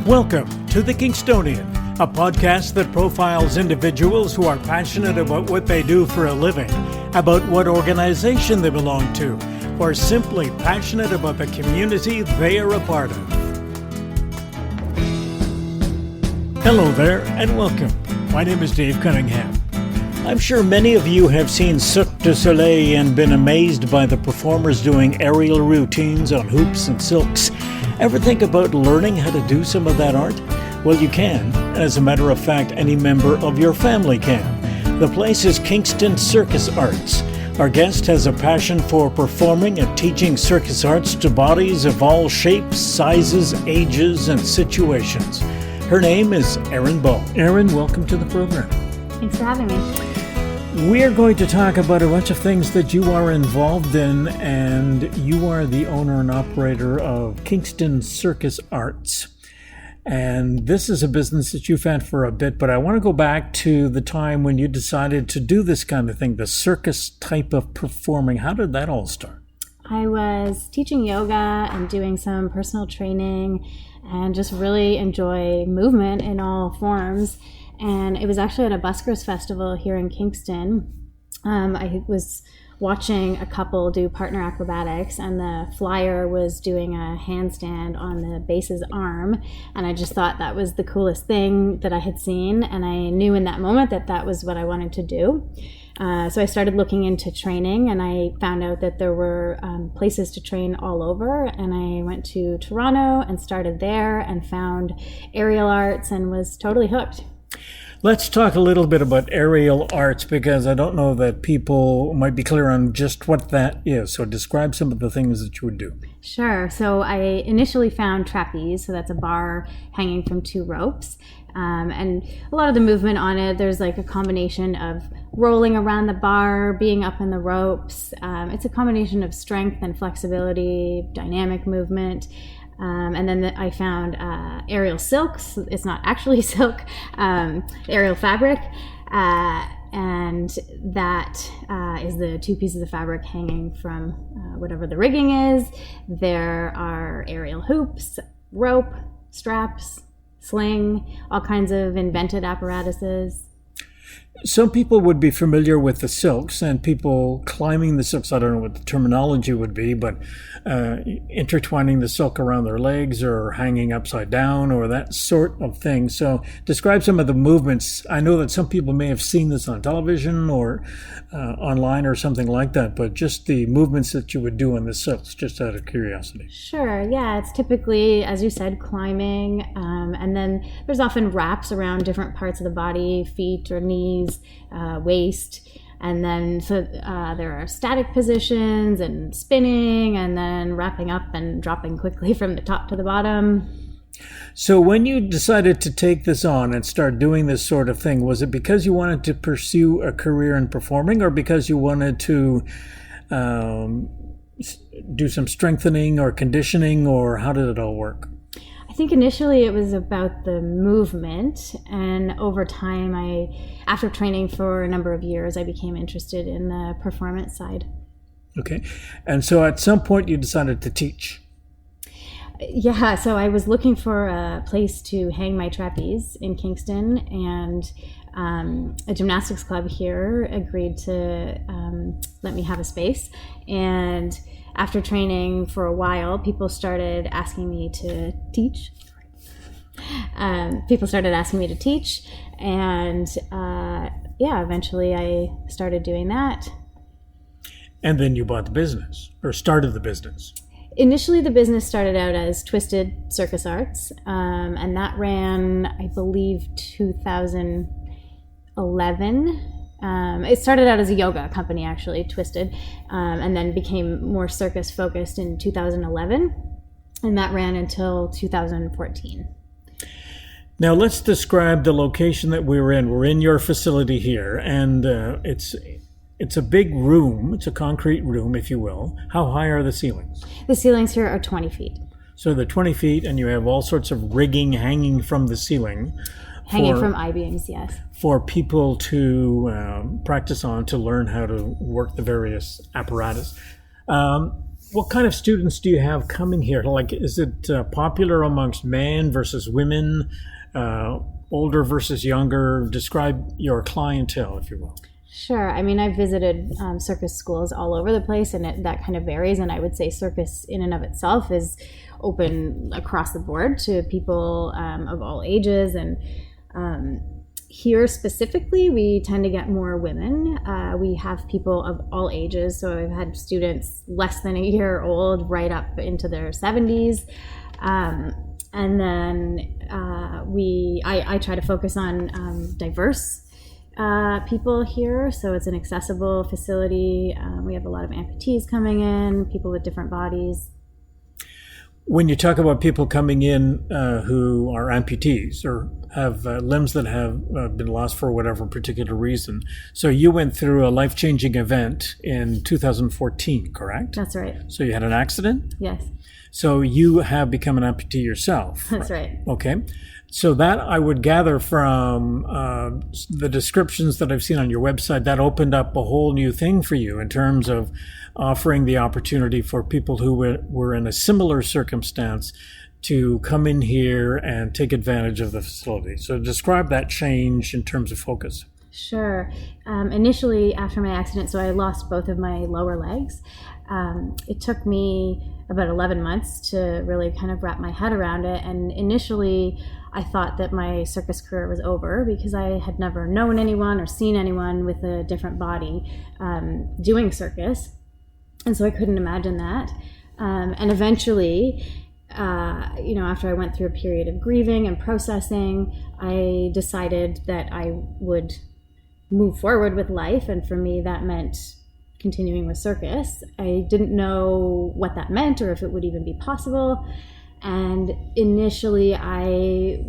Welcome to The Kingstonian, a podcast that profiles individuals who are passionate about what they do for a living, about what organization they belong to, or simply passionate about the community they are a part of. Hello there, and welcome. My name is Dave Cunningham. I'm sure many of you have seen Cirque du Soleil and been amazed by the performers doing aerial routines on hoops and silks. Ever think about learning how to do some of that art? Well, you can. As a matter of fact, any member of your family can. The place is Kingston Circus Arts. Our guest has a passion for performing and teaching circus arts to bodies of all shapes, sizes, ages, and situations. Her name is ERIN Ball. ERIN, welcome to the program. Thanks for having me. We're going to talk about a bunch of things that you are involved in, and you are the owner and operator of Kingston Circus Arts. And this is a business that you've had for a bit, but I want to go back to the time when you decided to do this kind of thing, the circus type of performing. How did that all start? I was teaching yoga and doing some personal training and just really enjoy movement in all forms. And it was actually at a buskers festival here in Kingston. I was watching a couple do partner acrobatics, and the flyer was doing a handstand on the bass's arm, and I just thought that was the coolest thing that I had seen, and I knew in that moment that that was what I wanted to do. So I started looking into training, and I found out that there were places to train all over, and I went to Toronto and started there and found aerial arts and was totally hooked. Let's talk a little bit about aerial arts, because I don't know that people might be clear on just what that is. So describe some of the things that you would do. Sure. So I initially found trapeze, so that's a bar hanging from two ropes. And a lot of the movement on it, there's like a combination of rolling around the bar, being up in the ropes. It's a combination of strength and flexibility, dynamic movement. And then I found aerial silks. It's not actually silk, aerial fabric. And that is the two pieces of fabric hanging from whatever the rigging is. There are aerial hoops, rope, straps, sling, all kinds of invented apparatuses. Some people would be familiar with the silks and people climbing the silks. I don't know what the terminology would be, but intertwining the silk around their legs or hanging upside down or that sort of thing. So describe some of the movements. I know that some people may have seen this on television or online or something like that, but just the movements that you would do on the silks, just out of curiosity. Sure. Yeah, it's typically, as you said, climbing. And then there's often wraps around different parts of the body, feet or knees, waist. And then there are static positions and spinning and then wrapping up and dropping quickly from the top to the bottom. So when you decided to take this on and start doing this sort of thing, was it because you wanted to pursue a career in performing, or because you wanted to do some strengthening or conditioning, or how did it all work? I think initially it was about the movement, and over time, after training for a number of years, I became interested in the performance side. Okay. And so at some point you decided to teach. Yeah, so I was looking for a place to hang my trapeze in Kingston, and a gymnastics club here agreed to let me have a space. And after training for a while, people started asking me to teach. And eventually I started doing that. And then you bought the business, or started the business. Initially, the business started out as Twisted Circus Arts, and that ran, I believe, 2011. It started out as a yoga company, actually, Twisted, and then became more circus-focused in 2011, and that ran until 2014. Now, let's describe the location that we're in. We're in your facility here, and it's a big room. It's a concrete room, if you will. How high are the ceilings? The ceilings here are 20 feet. So they're 20 feet, and you have all sorts of rigging hanging from the ceiling. Hanging from I-beams, yes. For people to practice on, to learn how to work the various apparatus. What kind of students do you have coming here? Like, is it popular amongst men versus women, older versus younger? Describe your clientele, if you will. Sure. I mean, I've visited circus schools all over the place, and that kind of varies. And I would say circus in and of itself is open across the board to people of all ages. And here specifically, we tend to get more women. We have people of all ages. So I've had students less than a year old right up into their 70s. And then I try to focus on diverse people here. So it's an accessible facility. We have a lot of amputees coming in, people with different bodies. When you talk about people coming in who are amputees or have limbs that have been lost for whatever particular reason, so you went through a life-changing event in 2014, correct? That's right. So you had an accident? Yes. So you have become an amputee yourself. That's right. Okay. So that I would gather from the descriptions that I've seen on your website, that opened up a whole new thing for you in terms of offering the opportunity for people who were in a similar circumstance to come in here and take advantage of the facility. So describe that change in terms of focus. Sure. Initially, after my accident, so I lost both of my lower legs. It took me about 11 months to really kind of wrap my head around it. And initially, I thought that my circus career was over because I had never known anyone or seen anyone with a different body doing circus. And so I couldn't imagine that. And eventually, after I went through a period of grieving and processing, I decided that I would move forward with life. And for me, that meant continuing with circus. I didn't know what that meant or if it would even be possible. And initially, I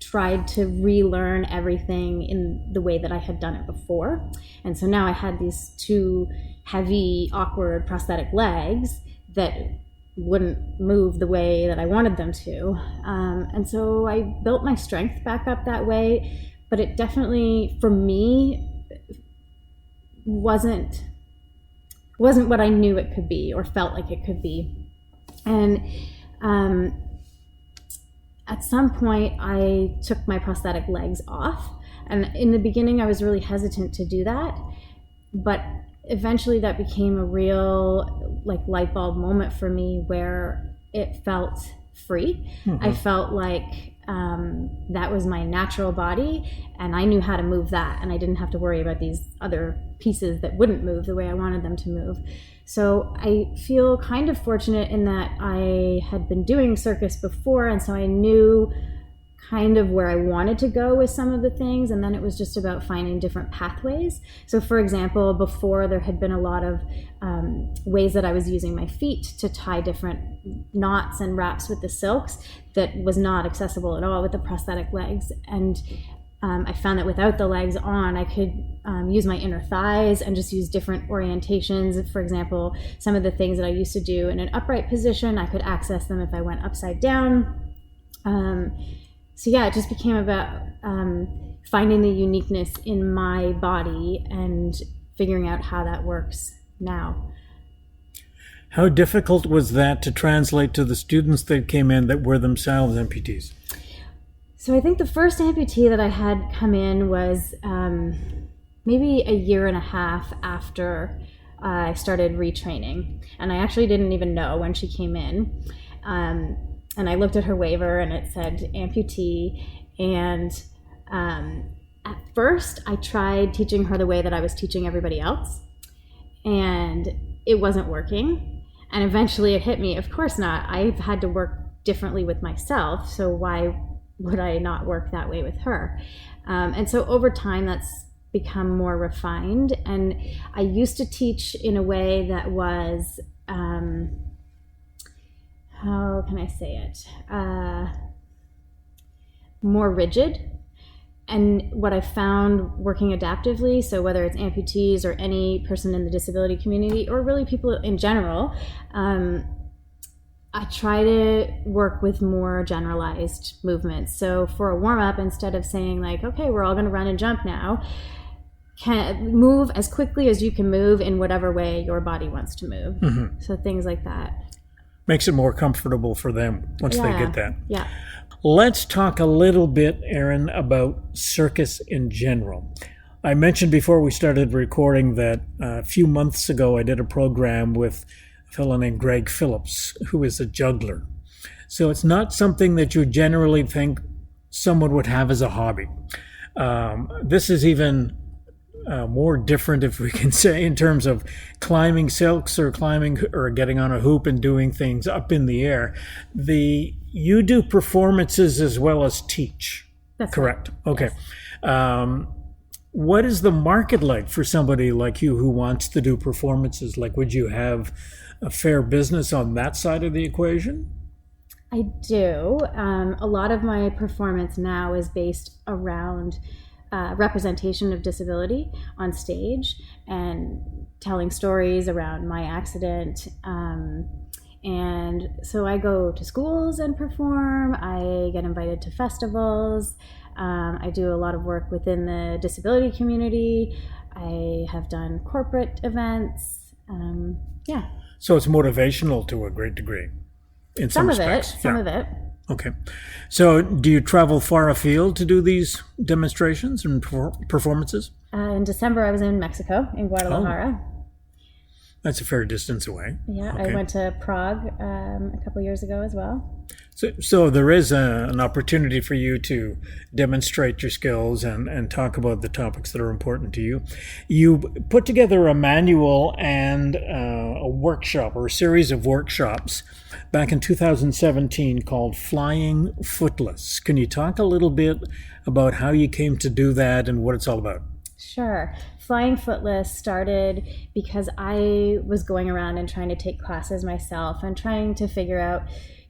tried to relearn everything in the way that I had done it before. And so now I had these two heavy, awkward prosthetic legs that wouldn't move the way that I wanted them to. And so I built my strength back up that way. But it definitely, for me, wasn't what I knew it could be or felt like it could be. And at some point, I took my prosthetic legs off. And in the beginning, I was really hesitant to do that. But eventually, that became a real light bulb moment for me where it felt free. Mm-hmm. I felt like that was my natural body, and I knew how to move that, and I didn't have to worry about these other pieces that wouldn't move the way I wanted them to move. So I feel kind of fortunate in that I had been doing circus before, and so I knew kind of where I wanted to go with some of the things, and then it was just about finding different pathways. So for example, before there had been a lot of ways that I was using my feet to tie different knots and wraps with the silks that was not accessible at all with the prosthetic legs. And I found that without the legs on, I could use my inner thighs and just use different orientations. For example, some of the things that I used to do in an upright position, I could access them if I went upside down. So yeah, it just became about finding the uniqueness in my body and figuring out how that works now. How difficult was that to translate to the students that came in that were themselves amputees? So I think the first amputee that I had come in was maybe a year and a half after I started retraining. And I actually didn't even know when she came in. And I looked at her waiver and it said amputee. And at first I tried teaching her the way that I was teaching everybody else. And it wasn't working. And eventually it hit me, of course not. I've had to work differently with myself. So why would I not work that way with her? And so over time that's become more refined. And I used to teach in a way that was, how can I say it? More rigid. And what I found working adaptively, so whether it's amputees or any person in the disability community, or really people in general, I try to work with more generalized movements. So for a warm-up, instead of saying like, okay, we're all going to run and jump now, can move as quickly as you can move in whatever way your body wants to move. Mm-hmm. So things like that. Makes it more comfortable for them once they get that. Yeah. Let's talk a little bit, ERIN, about circus in general. I mentioned before we started recording that a few months ago I did a program with a fellow named Greg Phillips, who is a juggler. So it's not something that you generally think someone would have as a hobby. This is even more different, if we can say, in terms of climbing silks or climbing or getting on a hoop and doing things up in the air. You do performances as well as teach. That's correct. Right. Okay. Yes. What is the market like for somebody like you who wants to do performances? Like, would you have a fair business on that side of the equation? I do. A lot of my performance now is based around representation of disability on stage and telling stories around my accident. And so I go to schools and perform. I get invited to festivals. I do a lot of work within the disability community. I have done corporate events. Yeah. So it's motivational to a great degree in some respects. Some of it. Okay. So do you travel far afield to do these demonstrations and performances? In December, I was in Mexico, in Guadalajara. Oh. That's a fair distance away. Yeah, okay. I went to Prague a couple years ago as well. So there is an opportunity for you to demonstrate your skills and talk about the topics that are important to you. You put together a manual and a workshop or a series of workshops back in 2017 called Flying Footless. Can you talk a little bit about how you came to do that and what it's all about? Sure. Flying Footless started because I was going around and trying to take classes myself and trying to figure out,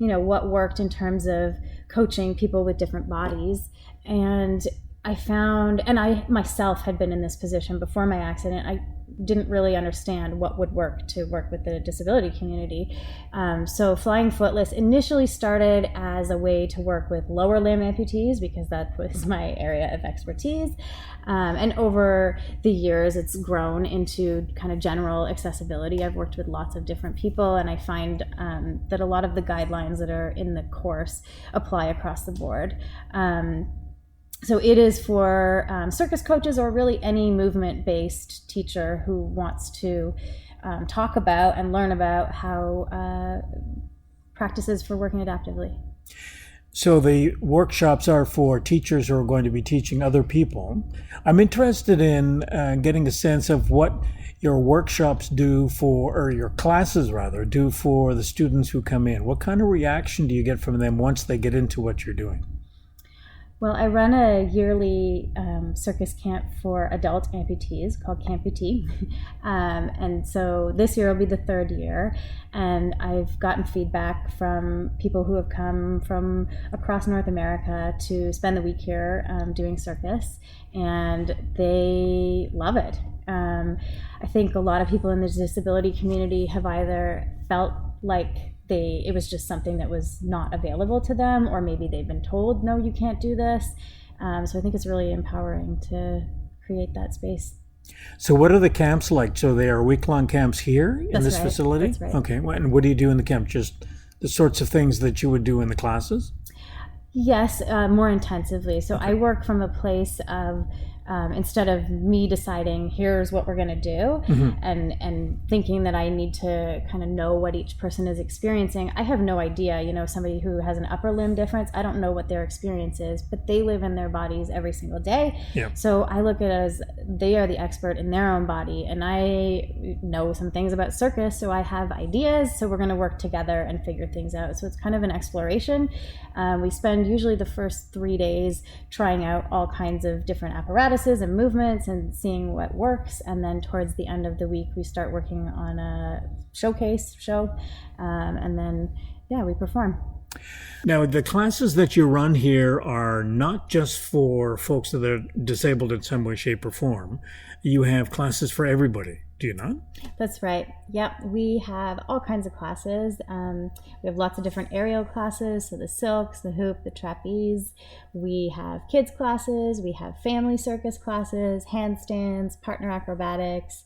what worked in terms of coaching people with different bodies. And I found, and I myself had been in this position before my accident, I didn't really understand what would work to work with the disability community. So Flying Footless initially started as a way to work with lower limb amputees because that was my area of expertise. And over the years, it's grown into kind of general accessibility. I've worked with lots of different people, and I find that a lot of the guidelines that are in the course apply across the board. So it is for circus coaches or really any movement-based teacher who wants to talk about and learn about how practices for working adaptively. So the workshops are for teachers who are going to be teaching other people. I'm interested in getting a sense of what your workshops do for, or your classes rather, do for the students who come in. What kind of reaction do you get from them once they get into what you're doing? Well, I run a yearly circus camp for adult amputees called Camputee. And so this year will be the third year. And I've gotten feedback from people who have come from across North America to spend the week here doing circus. And they love it. I think a lot of people in the disability community have either felt like it was just something that was not available to them, or maybe they've been told, no, you can't do this. So I think it's really empowering to create that space. So what are the camps like? So they are week-long camps here in this facility? That's right. Okay, and what do you do in the camp? Just the sorts of things that you would do in the classes? Yes, more intensively. So I work from a place of instead of me deciding here's what we're going to do and thinking that I need to kind of know what each person is experiencing. I have no idea. Somebody who has an upper limb difference, I don't know what their experience is, but they live in their bodies every single day. Yeah. So I look at it as they are the expert in their own body, and I know some things about circus, so I have ideas, so we're going to work together and figure things out. So it's kind of an exploration. We spend usually the first 3 days trying out all kinds of different apparatuses and movements and seeing what works, and then towards the end of the week we start working on a showcase show, and then we perform. Now, the classes that you run here are not just for folks that are disabled in some way, shape, or form. You have classes for everybody. do you not? That's right. Yep. We have all kinds of classes. We have lots of different aerial classes. So the silks, the hoop, the trapeze. We have kids classes. We have family circus classes, handstands, partner acrobatics,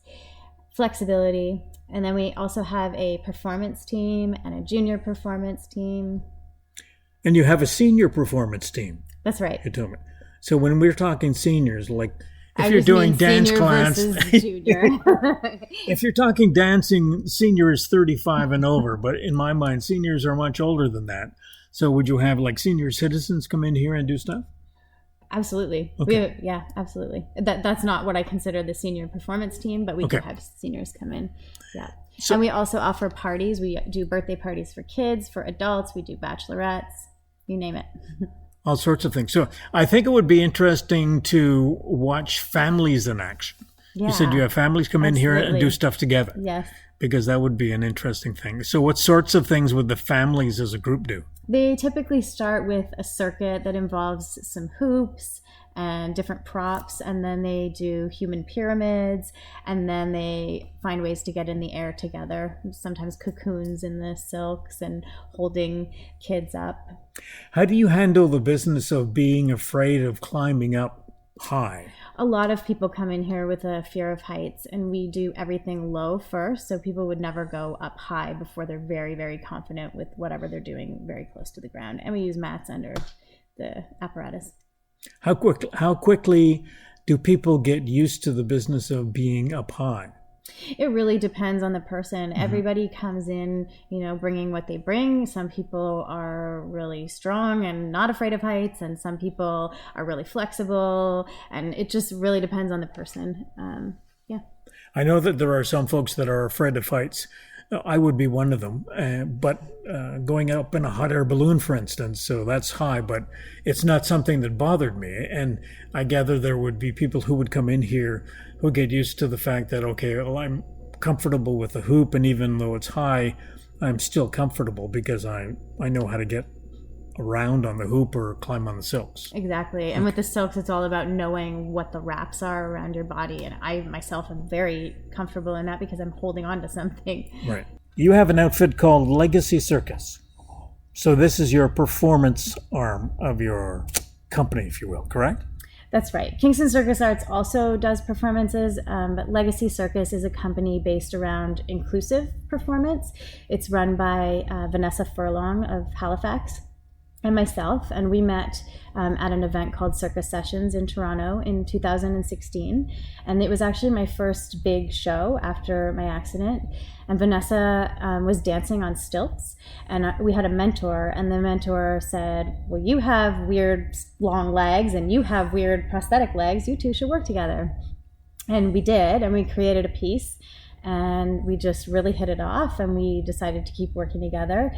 flexibility. And then we also have a performance team and a junior performance team. And you have a senior performance team. That's right. You told me. So when we're talking seniors, like if you're doing dance class, if you're talking dancing, senior is 35 and over. But in my mind, seniors are much older than that. So would you have like senior citizens come in here and do stuff? Absolutely. Okay. Yeah, absolutely. That's not what I consider the senior performance team, but we do have seniors come in. Yeah. So, and we also offer parties. We do birthday parties for kids, for adults. We do bachelorettes, you name it. All sorts of things. So I think it would be interesting to watch families in action. Yeah, you said you have families come in here and do stuff together. Yes. Because that would be an interesting thing. So what sorts of things would the families as a group do? They typically start with a circuit that involves some hoops and different props, and then they do human pyramids, and then they find ways to get in the air together, sometimes cocoons in the silks and holding kids up. How do you handle the business of being afraid of climbing up high? A lot of people come in here with a fear of heights, and we do everything low first, so people would never go up high before they're very, very confident with whatever they're doing very close to the ground. And we use mats under the apparatus. How quickly do people get used to the business of being up high? It really depends on the person. Mm-hmm. Everybody comes in, bringing what they bring. Some people are really strong and not afraid of heights, and some people are really flexible, and it just really depends on the person. Yeah. I know that there are some folks that are afraid of heights. I would be one of them, but going up in a hot air balloon, for instance, so that's high, but it's not something that bothered me. And I gather there would be people who would come in here who get used to the fact that, okay, well, I'm comfortable with the hoop, and even though it's high, I'm still comfortable because I know how to get around on the hoop or climb on the silks. Exactly. And with the silks, it's all about knowing what the wraps are around your body. And I myself am very comfortable in that because I'm holding on to something. Right. You have an outfit called Legacy Circus. So this is your performance arm of your company, if you will, correct? That's right. Kingston Circus Arts also does performances, but Legacy Circus is a company based around inclusive performance. It's run by Vanessa Furlong of Halifax and myself, and we met at an event called Circus Sessions in Toronto in 2016, and it was actually my first big show after my accident. And Vanessa was dancing on stilts, and we had a mentor, and the mentor said, well, you have weird long legs and you have weird prosthetic legs, you two should work together. And we did, and we created a piece, and we just really hit it off, and we decided to keep working together.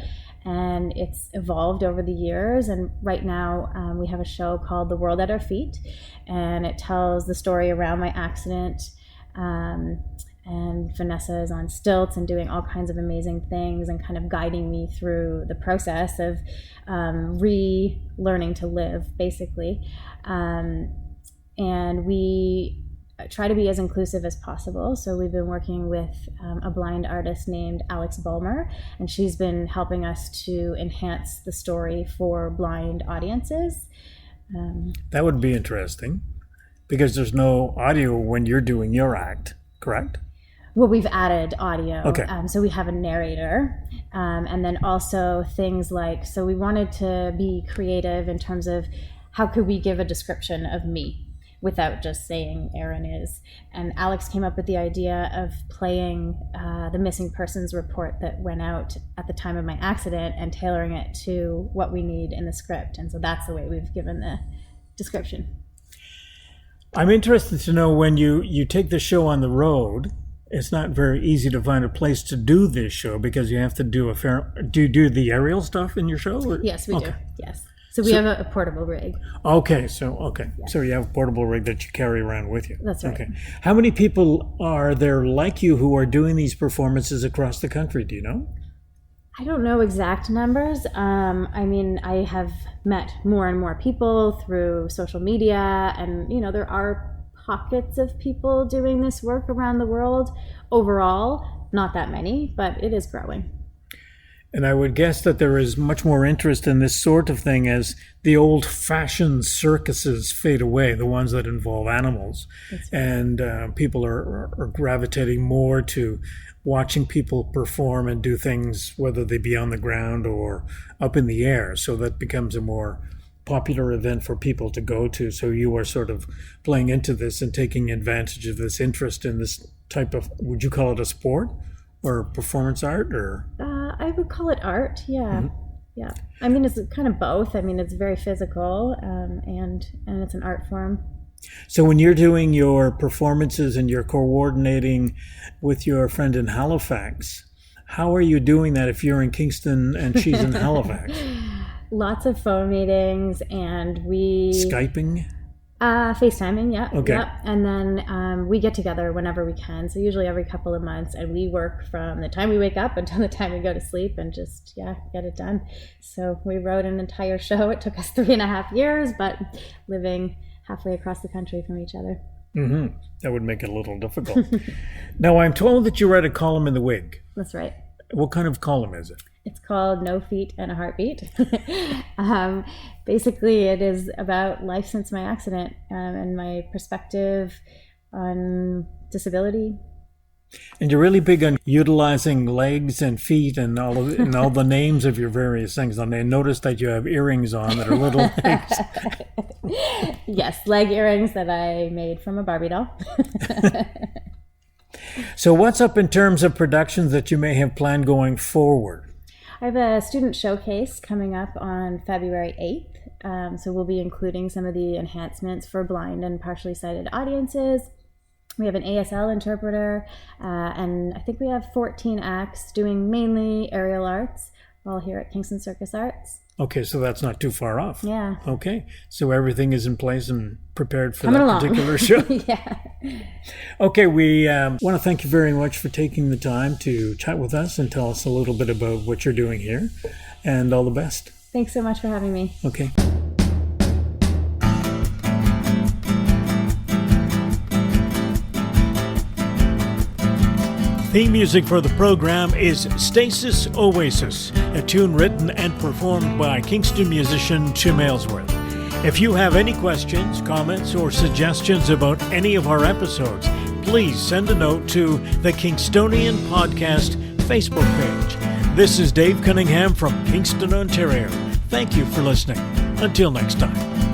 And it's evolved over the years, and right now we have a show called The World at Our Feet, and it tells the story around my accident, and Vanessa is on stilts and doing all kinds of amazing things and kind of guiding me through the process of relearning to live, basically. And we try to be as inclusive as possible. So we've been working with a blind artist named Alex Bulmer, and she's been helping us to enhance the story for blind audiences. That would be interesting because there's no audio when you're doing your act, correct? Well, we've added audio. Okay. So we have a narrator, and then also things like, so we wanted to be creative in terms of how could we give a description of me without just saying ERIN is. And Alex came up with the idea of playing the missing persons report that went out at the time of my accident and tailoring it to what we need in the script. And so that's the way we've given the description. I'm interested to know, when you take the show on the road, it's not very easy to find a place to do this show because you have to do do you do the aerial stuff in your show? Or? Yes, we do. Yes. So we have a portable rig. Okay. Yes. So you have a portable rig that you carry around with you. That's right. Okay. How many people are there like you who are doing these performances across the country? Do you know? I don't know exact numbers. I have met more and more people through social media, and there are pockets of people doing this work around the world. Overall, not that many, but it is growing. And I would guess that there is much more interest in this sort of thing as the old-fashioned circuses fade away, the ones that involve animals. Right. And people are gravitating more to watching people perform and do things, whether they be on the ground or up in the air. So that becomes a more popular event for people to go to. So you are sort of playing into this and taking advantage of this interest in this type of, would you call it a sport? Or performance art, or? I would call it art, yeah. Mm-hmm. Yeah. I mean, it's kind of both. I mean, it's very physical, and it's an art form. So when you're doing your performances and you're coordinating with your friend in Halifax, how are you doing that if you're in Kingston and she's in Halifax? Lots of phone meetings, and we... Skyping? FaceTiming, yeah. Okay. Yeah. And then we get together whenever we can. So usually every couple of months, and we work from the time we wake up until the time we go to sleep and just, get it done. So we wrote an entire show. It took us 3.5 years, but living halfway across the country from each other. Mm-hmm. That would make it a little difficult. Now, I'm told that you write a column in The Wig. That's right. What kind of column is it? It's called No Feet and a Heartbeat. Basically, it is about life since my accident and my perspective on disability. And you're really big on utilizing legs and feet and all the names of your various things. And I noticed that you have earrings on that are little legs. Yes, leg earrings that I made from a Barbie doll. So what's up in terms of productions that you may have planned going forward? I have a student showcase coming up on February 8th. So we'll be including some of the enhancements for blind and partially sighted audiences. We have an ASL interpreter, and I think we have 14 acts doing mainly aerial arts, all here at Kingston Circus Arts. Okay, so that's not too far off. Yeah. Okay, so everything is in place and prepared for Coming that along. particular show. Yeah. Okay, we want to thank you very much for taking the time to chat with us and tell us a little bit about what you're doing here, and all the best. Thanks so much for having me. Okay. Theme music for the program is Stasis Oasis, a tune written and performed by Kingston musician Tim Aylesworth. If you have any questions, comments, or suggestions about any of our episodes, please send a note to the Kingstonian Podcast Facebook page. This is Dave Cunningham from Kingston, Ontario. Thank you for listening. Until next time.